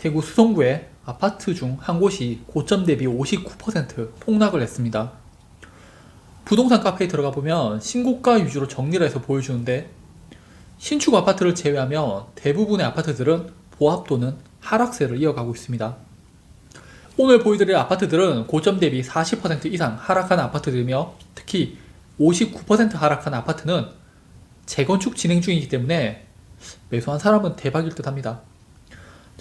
대구 수성구의 아파트 중 한 곳이 고점 대비 59% 폭락을 했습니다. 부동산 카페에 들어가 보면 신고가 위주로 정리를 해서 보여주는데, 신축 아파트를 제외하면 대부분의 아파트들은 보합 또는 하락세를 이어가고 있습니다. 오늘 보여드릴 아파트들은 고점 대비 40% 이상 하락한 아파트들이며, 특히 59% 하락한 아파트는 재건축 진행 중이기 때문에 매수한 사람은 대박일 듯 합니다.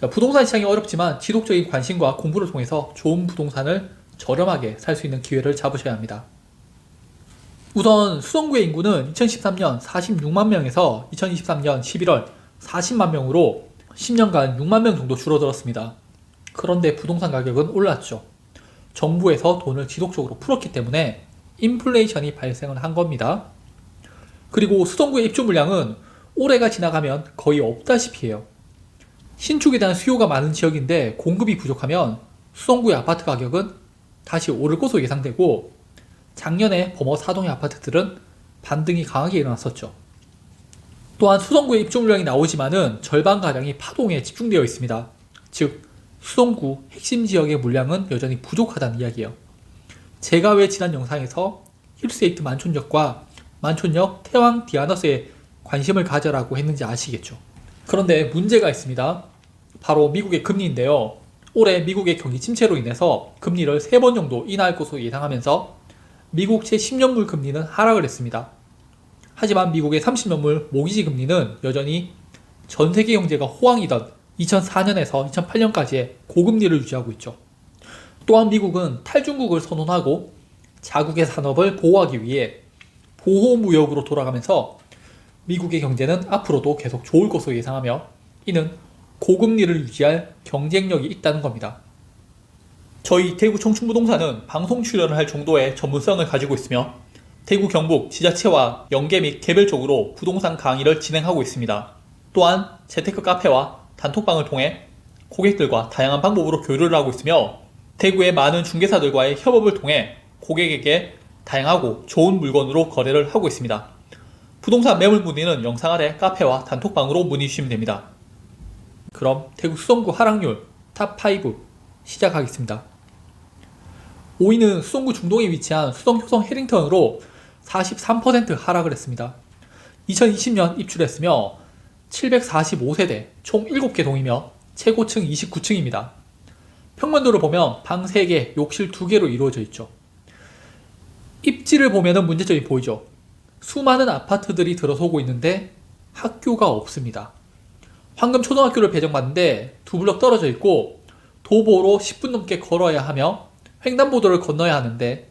부동산 시장이 어렵지만 지속적인 관심과 공부를 통해서 좋은 부동산을 저렴하게 살 수 있는 기회를 잡으셔야 합니다. 우선 수성구의 인구는 2013년 46만 명에서 2023년 11월 40만 명으로 10년간 6만 명 정도 줄어들었습니다. 그런데 부동산 가격은 올랐죠. 정부에서 돈을 지속적으로 풀었기 때문에 인플레이션이 발생을 한 겁니다. 그리고 수성구의 입주 물량은 올해가 지나가면 거의 없다시피 해요. 신축에 대한 수요가 많은 지역인데 공급이 부족하면 수성구의 아파트 가격은 다시 오를 것으로 예상되고, 작년에 범어 사동의 아파트들은 반등이 강하게 일어났었죠. 또한 수성구의 입주 물량이 나오지만은 절반가량이 파동에 집중되어 있습니다. 즉 수성구 핵심 지역의 물량은 여전히 부족하다는 이야기예요. 제가 왜 지난 영상에서 힐스테이트 만촌역과 만촌역 태왕 디아너스에 관심을 가져라고 했는지 아시겠죠? 그런데 문제가 있습니다. 바로 미국의 금리인데요. 올해 미국의 경기 침체로 인해서 금리를 3번 정도 인하할 것으로 예상하면서 미국채 10년물 금리는 하락을 했습니다. 하지만 미국의 30년물 모기지 금리는 여전히 전 세계 경제가 호황이던 2004년에서 2008년까지의 고금리를 유지하고 있죠. 또한 미국은 탈중국을 선언하고 자국의 산업을 보호하기 위해 보호무역으로 돌아가면서 미국의 경제는 앞으로도 계속 좋을 것으로 예상하며, 이는 고금리를 유지할 경쟁력이 있다는 겁니다. 저희 대구 청춘부동산은 방송 출연을 할 정도의 전문성을 가지고 있으며 대구 경북 지자체와 연계 및 개별적으로 부동산 강의를 진행하고 있습니다. 또한 재테크 카페와 단톡방을 통해 고객들과 다양한 방법으로 교류를 하고 있으며, 대구의 많은 중개사들과의 협업을 통해 고객에게 다양하고 좋은 물건으로 거래를 하고 있습니다. 부동산 매물 문의는 영상 아래 카페와 단톡방으로 문의 주시면 됩니다. 그럼 대구 수성구 하락률 탑5 시작하겠습니다. 5위는 수성구 중동에 위치한 수성효성 해링턴으로 43% 하락을 했습니다. 2020년 입주했으며 745세대 총 7개 동이며 최고층 29층입니다. 평면도를 보면 방 3개, 욕실 2개로 이루어져 있죠. 입지를 보면 문제점이 보이죠. 수많은 아파트들이 들어서고 있는데 학교가 없습니다. 황금초등학교를 배정받는데 2블럭 떨어져 있고 도보로 10분 넘게 걸어야 하며 횡단보도를 건너야 하는데,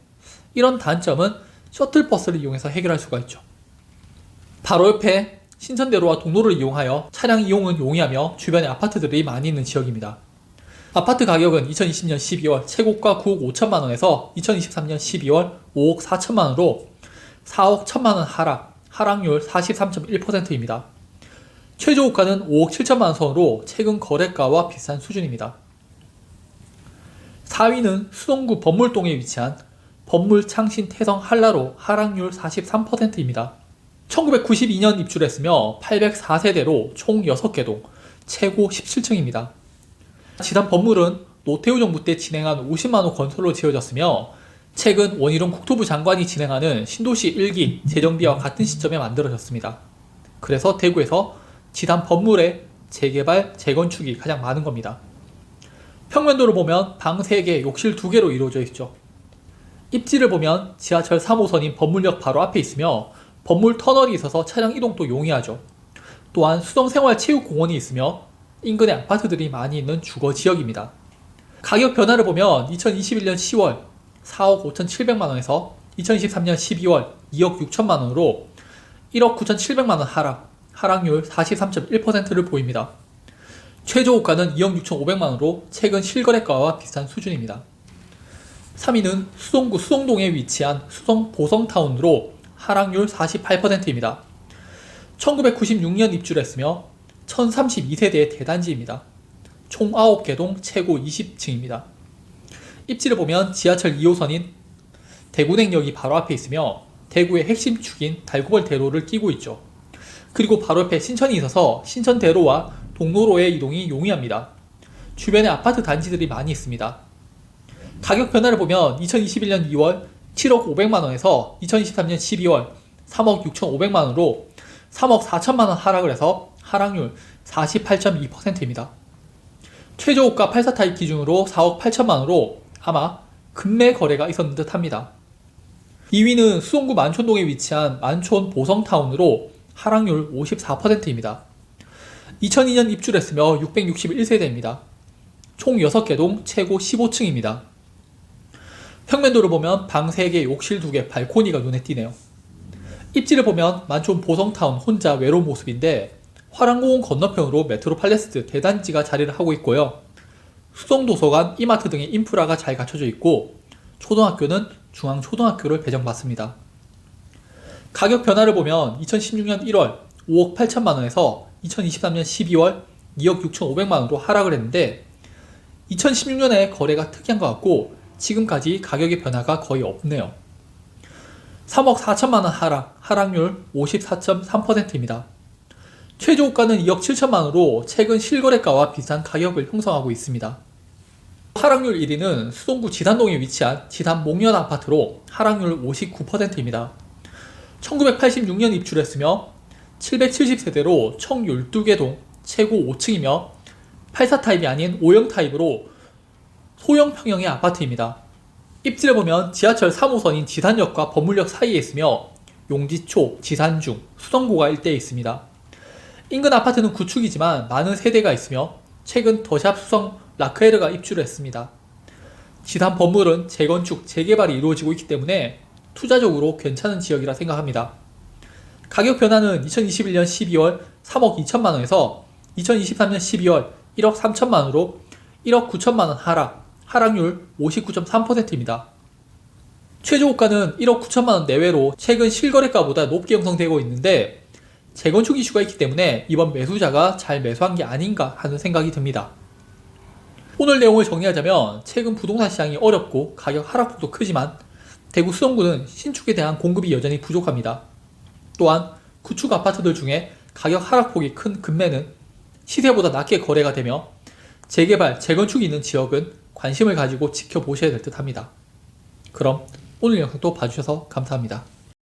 이런 단점은 셔틀버스를 이용해서 해결할 수가 있죠. 바로 옆에 신천대로와 동로를 이용하여 차량 이용은 용이하며 주변에 아파트들이 많이 있는 지역입니다. 아파트 가격은 2020년 12월 최고가 9억 5천만원에서 2023년 12월 5억 4천만원으로 4억 1천만원 하락률 43.1%입니다. 최저고가는 5억 7천만원 선으로 최근 거래가와 비슷한 수준입니다. 4위는 수성구 범물동에 위치한 범물 창신 태성 한라로 하락률 43%입니다. 1992년 입주를 했으며 804세대로 총 6개 동, 최고 17층입니다. 지단 범물은 노태우 정부 때 진행한 50만호 건설로 지어졌으며, 최근 원희룡 국토부 장관이 진행하는 신도시 1기 재정비와 같은 시점에 만들어졌습니다. 그래서 대구에서 지단 범물의 재개발, 재건축이 가장 많은 겁니다. 평면도를 보면 방 3개, 욕실 2개로 이루어져 있죠. 입지를 보면 지하철 3호선인 범물역 바로 앞에 있으며 범물 터널이 있어서 차량 이동도 용이하죠. 또한 수성생활체육공원이 있으며 인근에 아파트들이 많이 있는 주거 지역입니다. 가격 변화를 보면 2021년 10월 4억 5,700만원에서 2023년 12월 2억 6천만원으로 1억 9,700만원 하락률 43.1%를 보입니다. 최저고가는 2억 6,500만원으로 최근 실거래가와 비슷한 수준입니다. 3위는 수성구 수성동에 위치한 수성 보성타운으로 하락률 48%입니다. 1996년 입주를 했으며 1032세대의 대단지입니다. 총 9개 동 최고 20층입니다. 입지를 보면 지하철 2호선인 대구냉역이 바로 앞에 있으며 대구의 핵심 축인 달구벌 대로를 끼고 있죠. 그리고 바로 옆에 신천이 있어서 신천대로와 동로로의 이동이 용이합니다. 주변에 아파트 단지들이 많이 있습니다. 가격 변화를 보면 2021년 2월 7억 500만원에서 2023년 12월 3억 6,500만원으로 3억 4천만원 하락을 해서 하락률 48.2%입니다. 최저호가 84타입 기준으로 4억 8천만원으로 아마 급매 거래가 있었는 듯 합니다. 2위는 수성구 만촌동에 위치한 만촌 보성타운으로 하락률 54%입니다. 2002년 입주했으며 661세대입니다. 총 6개 동 최고 15층입니다. 평면도를 보면 방 3개, 욕실 2개, 발코니가 눈에 띄네요. 입지를 보면 만촌 보성타운 혼자 외로운 모습인데 화랑공원 건너편으로 메트로팔레스 대단지가 자리를 하고 있고요. 수성도서관, 이마트 등의 인프라가 잘 갖춰져 있고 초등학교는 중앙초등학교를 배정받습니다. 가격 변화를 보면 2016년 1월 5억 8천만원에서 2023년 12월 2억 6,500만원으로 하락을 했는데 2016년에 거래가 특이한 것 같고 지금까지 가격의 변화가 거의 없네요. 3억 4천만원 하락, 하락률 54.3%입니다. 최저호가는 2억 7천만원으로 최근 실거래가와 비슷한 가격을 형성하고 있습니다. 하락률 1위는 수성구 지산동에 위치한 지산 목련 아파트로 하락률 59%입니다. 1986년 입주했으며 770세대로 총 12개 동 최고 5층이며 84타입이 아닌 5형 타입으로 소형 평형의 아파트입니다. 입지를 보면 지하철 3호선인 지산역과 법물역 사이에 있으며 용지초, 지산중, 수성고가 일대에 있습니다. 인근 아파트는 구축이지만 많은 세대가 있으며 최근 더샵 수성 라크에르가 입주를 했습니다. 지산 법물은 재건축, 재개발이 이루어지고 있기 때문에 투자적으로 괜찮은 지역이라 생각합니다. 가격 변화는 2021년 12월 3억 2천만원에서 2023년 12월 1억 3천만원으로 1억 9천만원 하락, 하락률 59.3%입니다. 최저호가는 1억 9천만원 내외로 최근 실거래가보다 높게 형성되고 있는데 재건축 이슈가 있기 때문에 이번 매수자가 잘 매수한 게 아닌가 하는 생각이 듭니다. 오늘 내용을 정리하자면 최근 부동산 시장이 어렵고 가격 하락폭도 크지만 대구 수성구는 신축에 대한 공급이 여전히 부족합니다. 또한 구축 아파트들 중에 가격 하락폭이 큰 금매는 시세보다 낮게 거래가 되며 재개발, 재건축이 있는 지역은 관심을 가지고 지켜보셔야 될 듯 합니다. 그럼 오늘 영상도 봐주셔서 감사합니다.